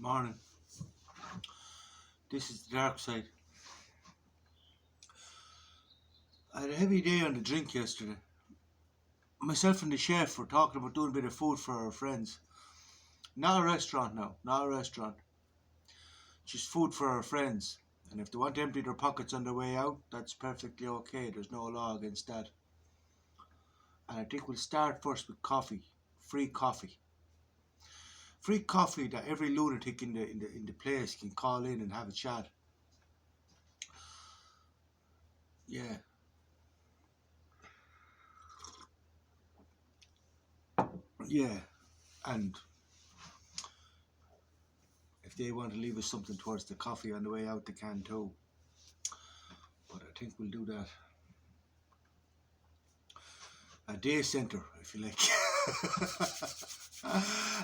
Morning. This is the dark side. I had a heavy day on the drink yesterday. Myself and the chef were talking about doing a bit of food for our friends. Not a restaurant now, not a restaurant. Just food for our friends. And if they want to empty their pockets on their way out, that's perfectly okay. There's no law against that. And I think we'll start first with coffee. Free coffee. Free coffee that every lunatic in the place can call in and have a chat. Yeah. Yeah. And if they want to leave us something towards the coffee on the way out, they can too. But I think we'll do that. A day centre, if you like.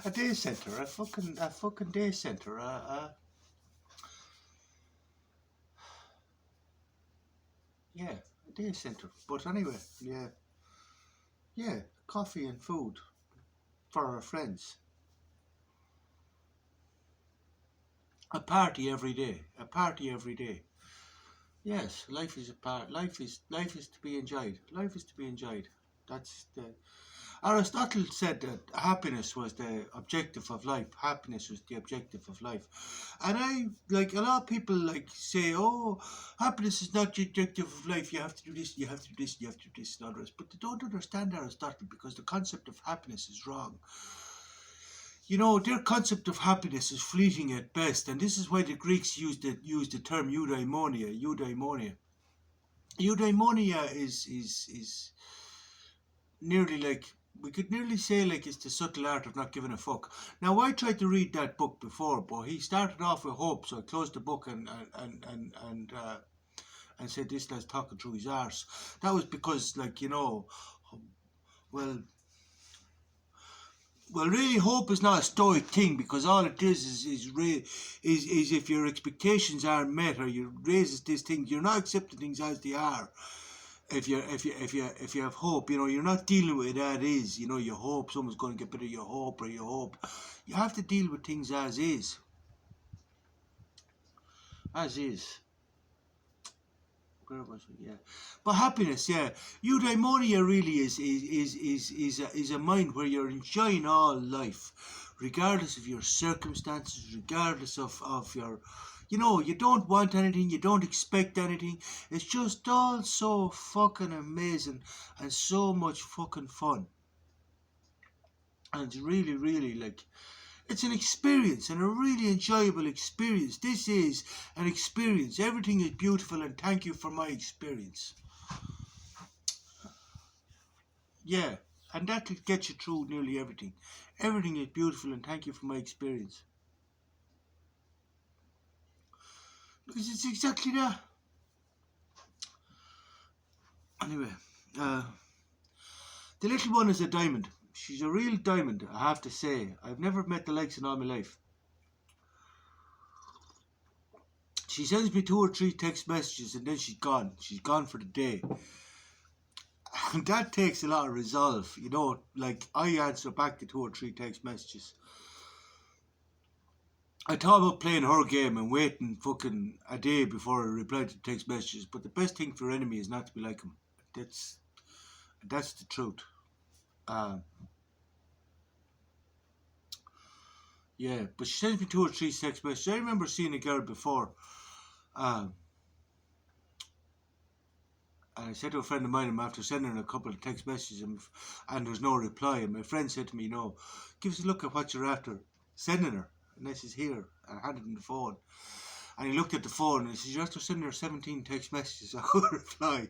A day centre, a fucking day centre. Yeah, a day centre. But anyway, yeah, coffee and food for our friends. A party every day. A party every day. Yes, life is a part. Life is to be enjoyed. Life is to be enjoyed. That's the Aristotle said that happiness was the objective of life. Happiness was the objective of life. And I, like, a lot of people like say, oh, happiness is not the objective of life. You have to do this, you have to do this, you have to do this and others. But they don't understand Aristotle because the concept of happiness is wrong. You know, their concept of happiness is fleeting at best. And this is why the Greeks used the term eudaimonia. Eudaimonia is nearly like, we could nearly say like it's the subtle art of not giving a fuck. Now I tried to read that book before, but he started off with hope, so I closed the book and said this guy's talking through his arse. That was because, like, you know, well really hope is not a stoic thing, because all it is if your expectations aren't met, or you raises this thing, you're not accepting things as they are. If you have hope, you know, you're not dealing with it as is. You know, you hope someone's going to get better. You hope, you have to deal with things as is. As is. Where was it? Yeah, but happiness, yeah. Eudaimonia really is a mind where you're enjoying all life, regardless of your circumstances, regardless of your. You know, you don't want anything, you don't expect anything. It's just all so fucking amazing and so much fucking fun. And it's really, really like, it's an experience, and a really enjoyable experience. This is an experience. Everything is beautiful, and thank you for my experience. Yeah, and that will get you through nearly everything. Everything is beautiful, and thank you for my experience. Because it's exactly that. Anyway, the little one is a diamond. She's a real diamond, I have to say. I've never met the likes in all my life. She sends me 2 or 3 text messages and then she's gone. She's gone for the day. And that takes a lot of resolve, you know. Like, I answer back to 2 or 3 text messages. I thought about playing her game and waiting fucking a day before I reply to text messages, but the best thing for your enemy is not to be like him. That's the truth. Yeah, but she sends me 2 or 3 text messages. I remember seeing a girl before, and I said to a friend of mine, I'm after sending her a couple of text messages, and there's no reply. And my friend said to me, no, give us a look at what you're after sending her. And I says, here. I handed him the phone. And he looked at the phone and he says, you're after sending her 17 text messages. I will reply.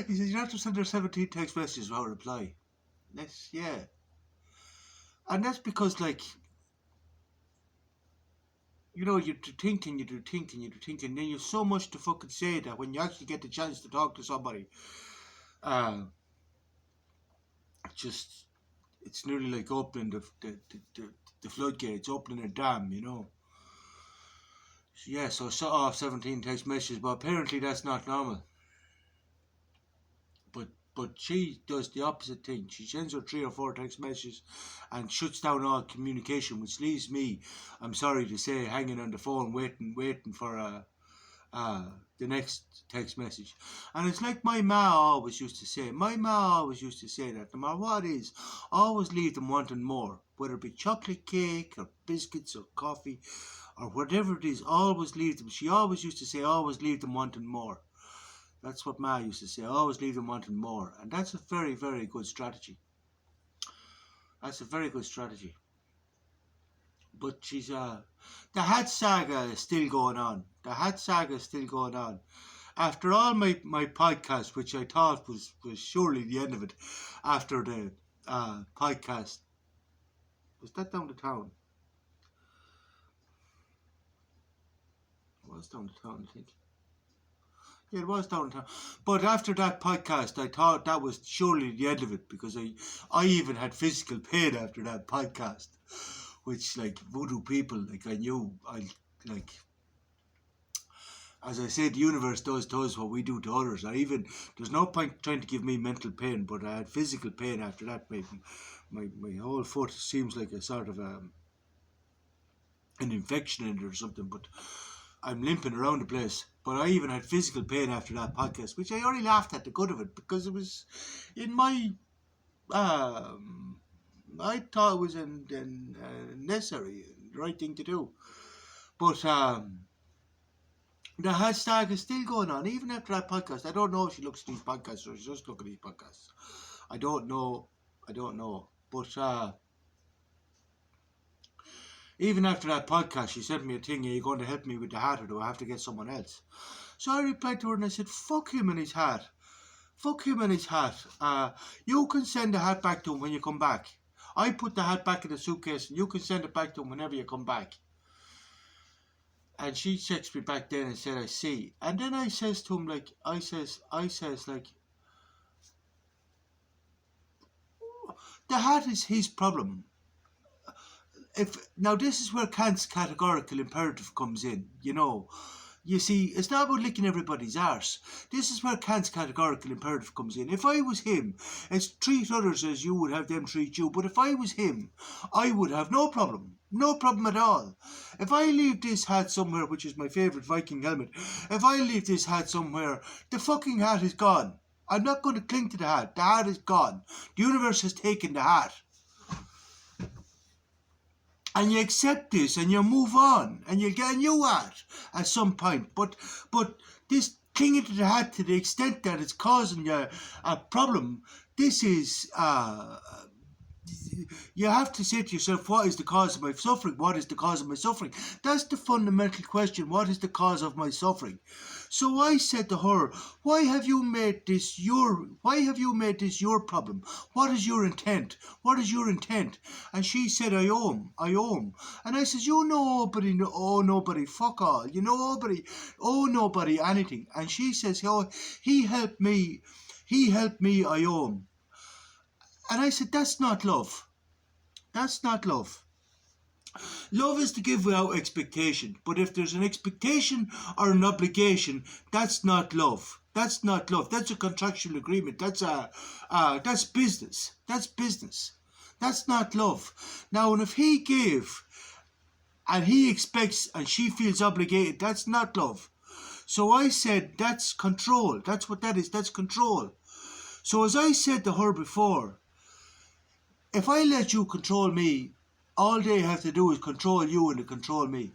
He says, you're after sending her 17 text messages without reply. That's, yeah. And that's because, like, you know, you do think and you do think and you do think, and then you have so much to fucking say that when you actually get the chance to talk to somebody, just, it's nearly like opening the floodgates, opening a dam, you know. So, yeah, so I saw off 17 text messages, but apparently that's not normal. But But she does the opposite thing. She sends her 3 or 4 text messages and shuts down all communication, which leaves me, I'm sorry to say, hanging on the phone, waiting for the next text message. And it's like my ma always used to say. My ma always used to say that no matter what it is, always leave them wanting more. Whether it be chocolate cake or biscuits or coffee or whatever it is, always leave them. She always used to say, always leave them wanting more. That's what Ma used to say, always leave them wanting more. And that's a very, very good strategy. That's a very good strategy. But she's the hat saga is still going on. The hat saga is still going on. After all my podcast, which I thought was surely the end of it, after the podcast, was that down the town? It was down the town, I think. Yeah, it was down the town. But after that podcast, I thought that was surely the end of it, because I even had physical pain after that podcast, which, like voodoo people, like I knew, like, as I said, the universe does to us what we do to others. There's no point trying to give me mental pain, but I had physical pain after that. My whole foot seems like a sort of an infection in it or something, but I'm limping around the place. But I even had physical pain after that podcast, which I only laughed at the good of it, because it was in my, I thought it was necessary, the right thing to do. But the hashtag is still going on, even after that podcast. I don't know if she looks at these podcasts or she's just looking at these podcasts. I don't know. But even after that podcast, she sent me a thing, are you going to help me with the hat, or do I have to get someone else? So I replied to her and I said, fuck him and his hat. Fuck him and his hat. You can send the hat back to him when you come back. I put the hat back in the suitcase and you can send it back to him whenever you come back. And she texted me back then and said, I see. And then I says to him, like, I says, like, the hat is his problem. Now this is where Kant's categorical imperative comes in, you know. You see, it's not about licking everybody's arse. This is where Kant's categorical imperative comes in. If I was him, it's treat others as you would have them treat you. But if I was him, I would have no problem. No problem at all. If I leave this hat somewhere, which is my favourite Viking helmet, if I leave this hat somewhere, the fucking hat is gone. I'm not going to cling to the hat. The hat is gone. The universe has taken the hat. And you accept this and you move on and you'll get a new hat at some point. But this clinging to the hat to the extent that it's causing you a problem, this is, you have to say to yourself, what is the cause of my suffering? What is the cause of my suffering? That's the fundamental question. What is the cause of my suffering? So I said to her, why have you made this your problem? What is your intent? What is your intent? And she said, I own. And I says, you know nobody, nobody, fuck all. You know nobody, anything. And she says, oh, he helped me, I own. And I said, that's not love. That's not love. Love is to give without expectation. But if there's an expectation or an obligation, that's not love. That's not love. That's a contractual agreement. That's business. That's business. That's not love. Now, and if he gave and he expects and she feels obligated, that's not love. So I said, that's control. That's what that is. That's control. So as I said to her before, if I let you control me, all they have to do is control you and to control me.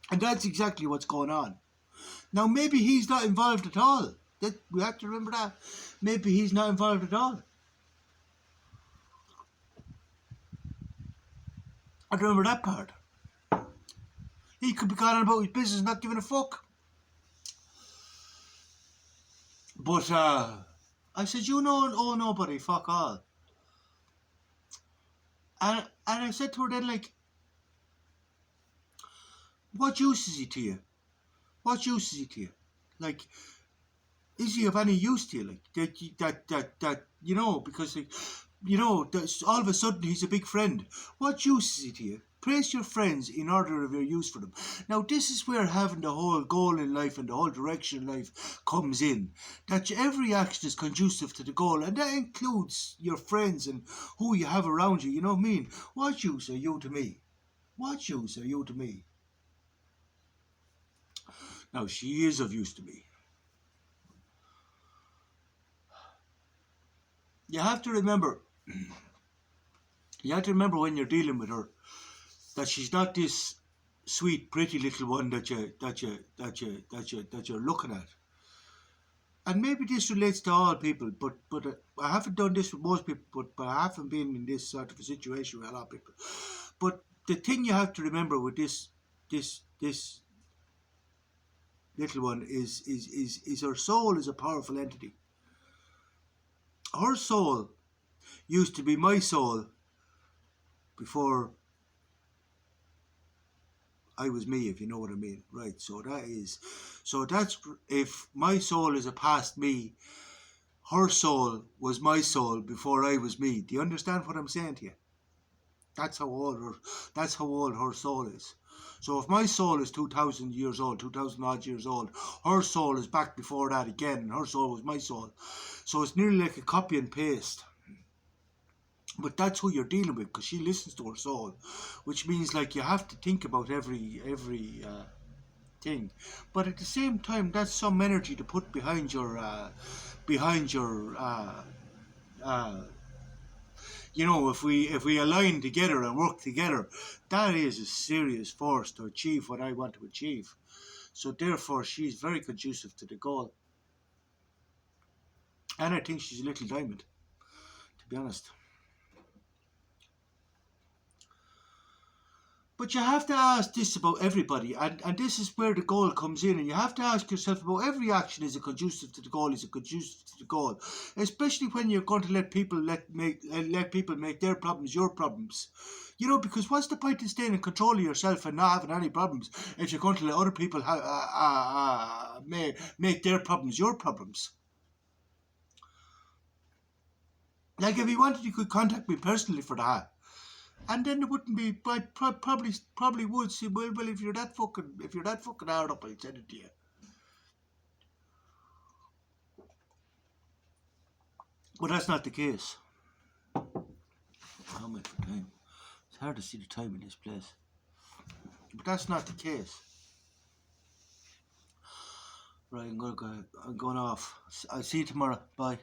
And that's exactly what's going on. Now, maybe he's not involved at all. We have to remember that. Maybe he's not involved at all. I remember that part. He could be going on about his business, not giving a fuck. But I said, you know, oh nobody, fuck all. And I said to her then, like, what use is he to you? What use is he to you? Like, is he of any use to you? Like, that you know, because like, all of a sudden he's a big friend. What use is he to you? Praise your friends in order of your use for them. Now, this is where having the whole goal in life and the whole direction in life comes in. That every action is conducive to the goal, and that includes your friends and who you have around you. You know what I mean? What use are you to me? What use are you to me? Now, she is of use to me. You have to remember when you're dealing with her that she's not this sweet, pretty little one that you're looking at. And maybe this relates to all people, but I haven't done this with most people, but I haven't been in this sort of a situation with a lot of people. But the thing you have to remember with this little one is her soul is a powerful entity. Her soul used to be my soul before I was me, if you know what I mean. Right, so that's, if my soul is a past me, her soul was my soul before I was me. Do you understand what I'm saying to you? That's how old her soul is. So if my soul is 2,000 years old, 2,000 odd years old, her soul is back before that again, and her soul was my soul. So it's nearly like a copy and paste. But that's who you're dealing with, because she listens to her soul, which means like you have to think about every thing. But at the same time, that's some energy to put behind your if we align together and work together, that is a serious force to achieve what I want to achieve. So therefore, she's very conducive to the goal. And I think she's a little diamond, to be honest. But you have to ask this about everybody, and this is where the goal comes in, and you have to ask yourself about every action, is it conducive to the goal, especially when you're going to let people make their problems your problems. Because what's the point in staying in control of yourself and not having any problems if you're going to let other people make their problems your problems? Like, if you wanted, you could contact me personally for that. And then it wouldn't be, but probably would say, well, if you're that fucking hard up, I'll send it to you. But that's not the case. How much for time? It's hard to see the time in this place. But that's not the case. Right, I'm going off. I'll see you tomorrow. Bye.